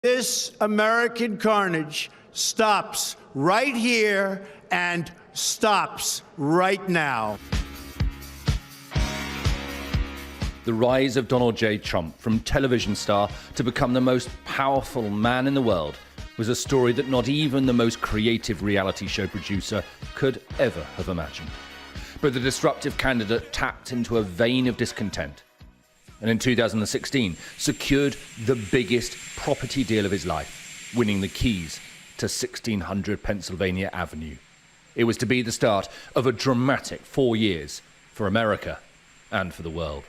This American carnage stops right here and stops right now. The rise of Donald J. Trump from television star to become the most powerful man in the world was a story that not even the most creative reality show producer could ever have imagined. But the disruptive candidate tapped into a vein of discontent, and in 2016 secured the biggest property deal of his life, winning the keys to 1600 Pennsylvania Avenue. It was to be the start of a dramatic 4 years for America and for the world.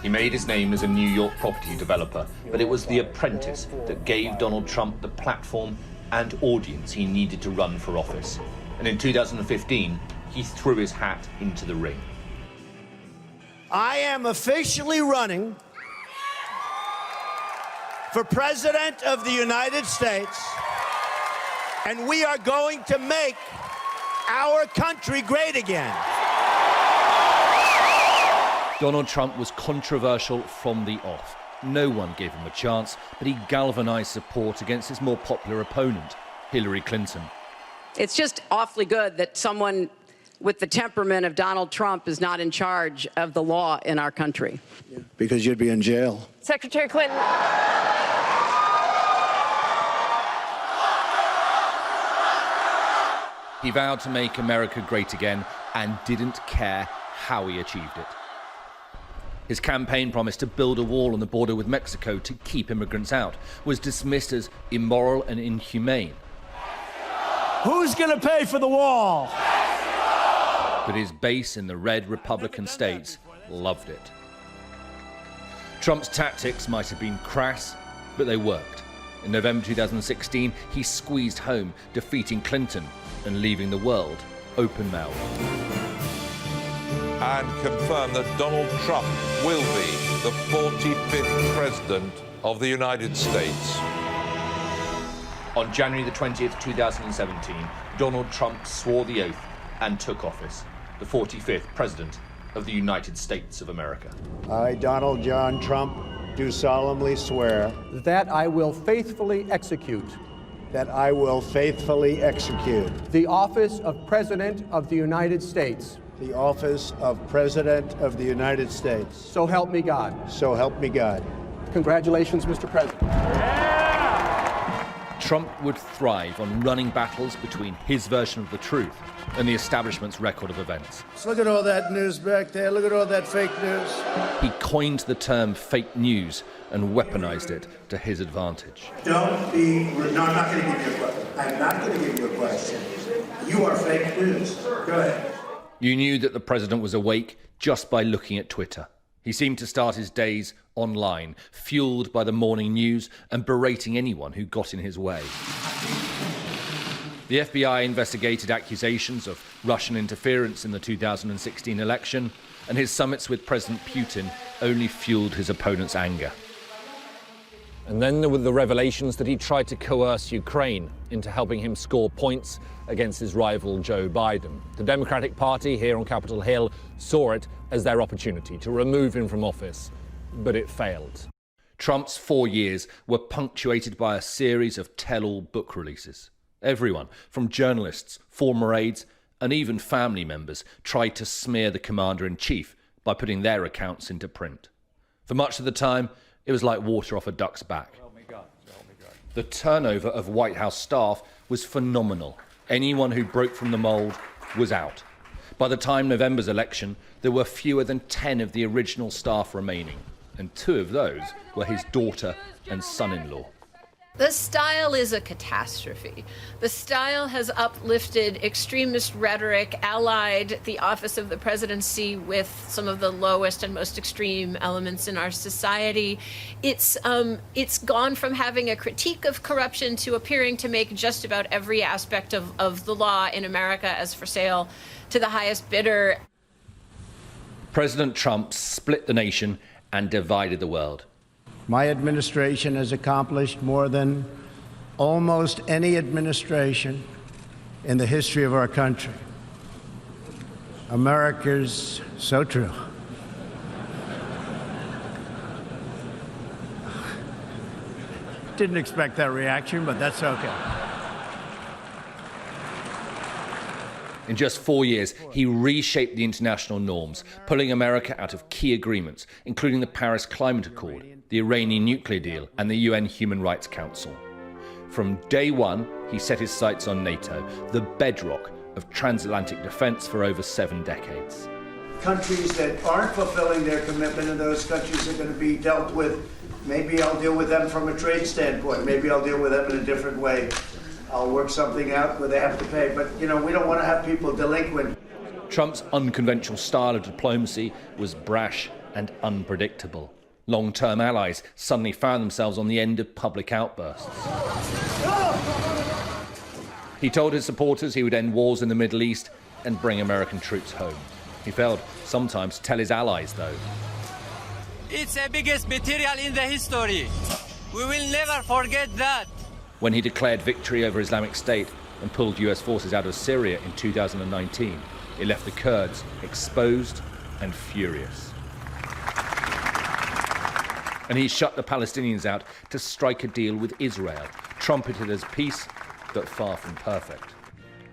He made his name as a New York property developer, but it was The Apprentice that gave Donald Trump the platform and audience he needed to run for office. And in 2015, he threw his hat into the ring. I am officially running for President of the United States, and we are going to make our country great again. Donald Trump was controversial from the off. No one gave him a chance, but he galvanized support against his more popular opponent, Hillary Clinton. It's just awfully good that someone with the temperament of Donald Trump is not in charge of the law in our country. Yeah, because you'd be in jail. Secretary Clinton. He vowed to make America great again and didn't care how he achieved it. His campaign promise to build a wall on the border with Mexico to keep immigrants out was dismissed as immoral and inhumane. Who's going to pay for the wall? But his base in the red Republican states loved it. Trump's tactics might have been crass, but they worked. In November 2016, he squeezed home, defeating Clinton and leaving the world open-mouthed. And confirm that Donald Trump will be the 45th President of the United States. On January the 20th, 2017, Donald Trump swore the oath and took office, the 45th President of the United States of America. I, Donald John Trump, do solemnly swear that I will faithfully execute that I will faithfully execute the office of President of the United States. The office of President of the United States. So help me God. So help me God. Congratulations, Mr. President. Trump would thrive on running battles between his version of the truth and the establishment's record of events. So look at all that news back there. Look at all that fake news. He coined the term fake news and weaponized it to his advantage. Don't be... No, I'm not going to give you a question. I'm not going to give you a question. You are fake news. Go ahead. You knew that the president was awake just by looking at Twitter. He seemed to start his days online, fueled by the morning news and berating anyone who got in his way. The FBI investigated accusations of Russian interference in the 2016 election, and his summits with President Putin only fueled his opponent's anger. And then there were the revelations that he tried to coerce Ukraine into helping him score points against his rival Joe Biden. The Democratic Party here on Capitol Hill saw it as their opportunity to remove him from office, but it failed. Trump's 4 years were punctuated by a series of tell-all book releases. Everyone, from journalists, former aides, and even family members, tried to smear the commander-in-chief by putting their accounts into print. For much of the time, it was like water off a duck's back. The turnover of White House staff was phenomenal. Anyone who broke from the mold was out. By the time November's election, there were fewer than 10 of the original staff remaining, and 2 of those were his daughter and son-in-law. The style is a catastrophe. The style has uplifted extremist rhetoric, allied the office of the presidency with some of the lowest and most extreme elements in our society. It's gone from having a critique of corruption to appearing to make just about every aspect of the law in America as for sale to the highest bidder. President Trump split the nation and divided the world. My administration has accomplished more than almost any administration in the history of our country. America's so true. Didn't expect that reaction, but that's okay. In just 4 years, he reshaped the international norms, pulling America out of key agreements, including the Paris Climate Accord, the Iranian nuclear deal, and the UN Human Rights Council. From day one, he set his sights on NATO, the bedrock of transatlantic defense for over 7 decades. Countries that aren't fulfilling their commitment, and those countries are going to be dealt with. Maybe I'll deal with them from a trade standpoint. Maybe I'll deal with them in a different way. I'll work something out where they have to pay. But, we don't want to have people delinquent. Trump's unconventional style of diplomacy was brash and unpredictable. Long-term allies suddenly found themselves on the end of public outbursts. He told his supporters he would end wars in the Middle East and bring American troops home. He failed sometimes to tell his allies, though. It's the biggest betrayal in the history. We will never forget that. When he declared victory over Islamic State and pulled US forces out of Syria in 2019, it left the Kurds exposed and furious. And he shut the Palestinians out to strike a deal with Israel, trumpeted as peace, but far from perfect.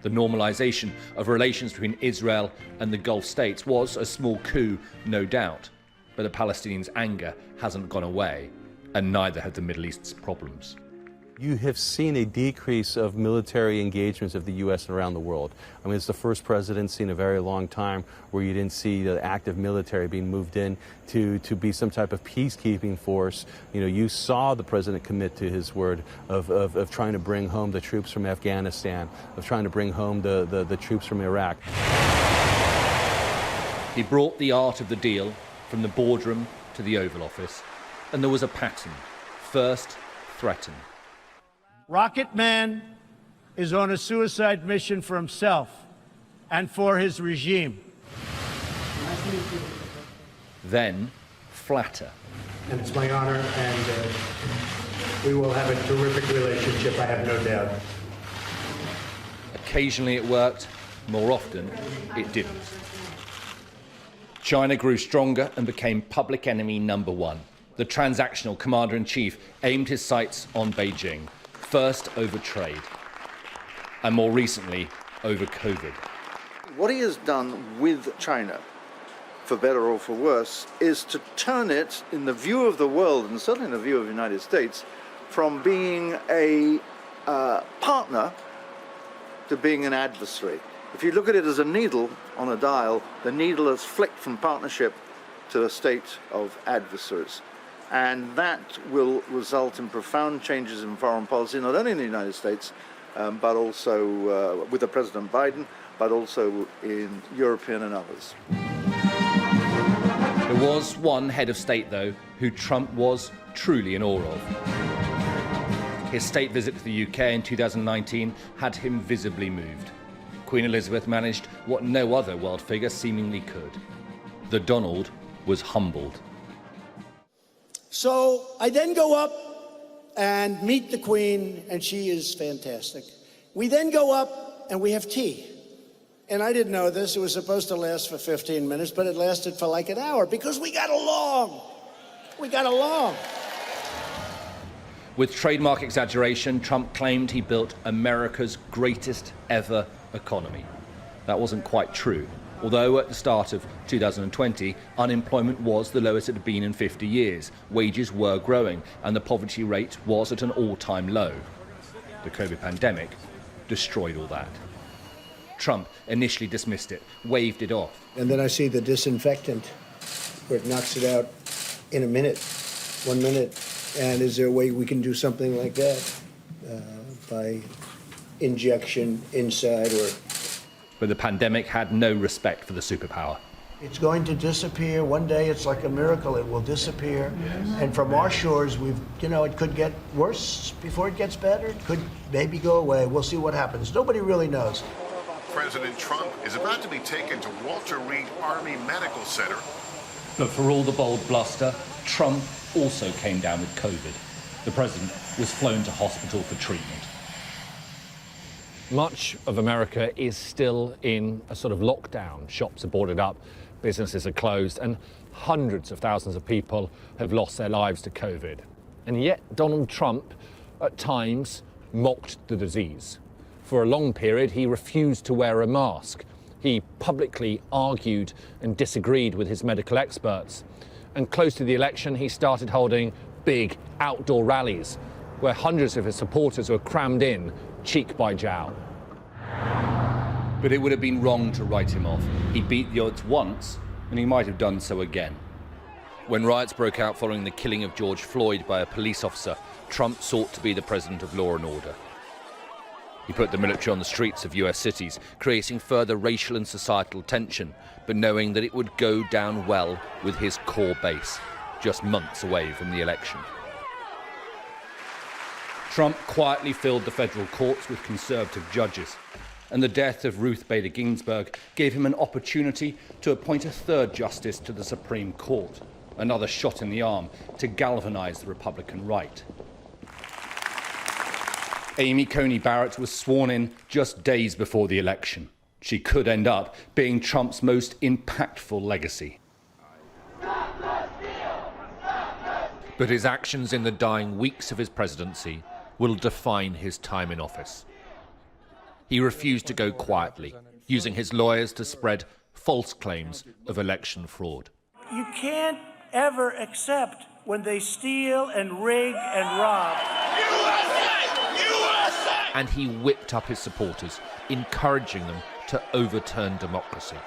The normalization of relations between Israel and the Gulf states was a small coup, no doubt, but the Palestinians' anger hasn't gone away, and neither have the Middle East's problems. You have seen a decrease of military engagements of the U.S. around the world. I mean, it's the first presidency in a very long time where you didn't see the active military being moved in to be some type of peacekeeping force. You saw the president commit to his word of trying to bring home the troops from Afghanistan, of trying to bring home the troops from Iraq. He brought the art of the deal from the boardroom to the Oval Office, and there was a pattern. First, threaten. Rocket Man is on a suicide mission for himself and for his regime. Then, flatter. And it's my honor, and we will have a terrific relationship, I have no doubt. Occasionally it worked, more often it didn't. China grew stronger and became public enemy number one. The transactional commander-in-chief aimed his sights on Beijing, first over trade, and more recently over COVID. What he has done with China, for better or for worse, is to turn it, in the view of the world, and certainly in the view of the United States, from being a partner to being an adversary. If you look at it as a needle on a dial, the needle has flicked from partnership to a state of adversaries. And that will result in profound changes in foreign policy, not only in the United States, but also with the President Biden, but also in European and others. There was one head of state, though, who Trump was truly in awe of. His state visit to the UK in 2019 had him visibly moved. Queen Elizabeth managed what no other world figure seemingly could. The Donald was humbled. So I then go up and meet the Queen, and she is fantastic. We then go up and we have tea. And I didn't know this. It was supposed to last for 15 minutes, but it lasted for like an hour because we got along. We got along. With trademark exaggeration, Trump claimed he built America's greatest ever economy. That wasn't quite true. Although at the start of 2020, unemployment was the lowest it had been in 50 years, wages were growing, and the poverty rate was at an all-time low. The COVID pandemic destroyed all that. Trump initially dismissed it, waved it off. And then I see the disinfectant, where it knocks it out in a minute, 1 minute. And is there a way we can do something like that by injection inside or... But the pandemic had no respect for the superpower. It's going to disappear. One day it's like a miracle. It will disappear. And from our shores, it could get worse before it gets better. It could maybe go away. We'll see what happens. Nobody really knows. President Trump is about to be taken to Walter Reed Army Medical Center. But for all the bold bluster, Trump also came down with COVID. The president was flown to hospital for treatment. Much of America is still in a sort of lockdown. Shops are boarded up, businesses are closed, and hundreds of thousands of people have lost their lives to COVID. And yet Donald Trump at times mocked the disease. For a long period, he refused to wear a mask. He publicly argued and disagreed with his medical experts. And close to the election, he started holding big outdoor rallies where hundreds of his supporters were crammed in, cheek by jowl. But it would have been wrong to write him off. He beat the odds once, and he might have done so again. When riots broke out following the killing of George Floyd by a police officer, Trump sought to be the president of law and order. He put the military on the streets of US cities, creating further racial and societal tension, but knowing that it would go down well with his core base, just months away from the election. Trump quietly filled the federal courts with conservative judges, and the death of Ruth Bader Ginsburg gave him an opportunity to appoint a third justice to the Supreme Court, another shot in the arm to galvanize the Republican right. Amy Coney Barrett was sworn in just days before the election. She could end up being Trump's most impactful legacy. But his actions in the dying weeks of his presidency will define his time in office. He refused to go quietly, using his lawyers to spread false claims of election fraud. You can't ever accept when they steal and rig and rob. And he whipped up his supporters, encouraging them to overturn democracy.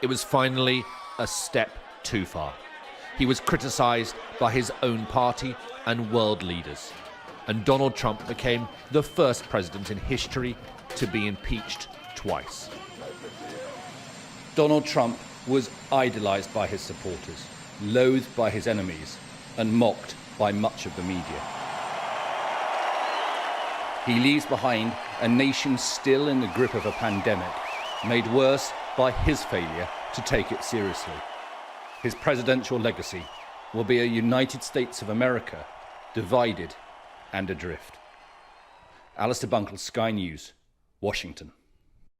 It was finally a step too far. He was criticized by his own party and world leaders. And Donald Trump became the first president in history to be impeached twice. Donald Trump was idolized by his supporters, loathed by his enemies, and mocked by much of the media. He leaves behind a nation still in the grip of a pandemic, made worse by his failure to take it seriously. His presidential legacy will be a United States of America divided and adrift. Alistair Bunkle, Sky News, Washington.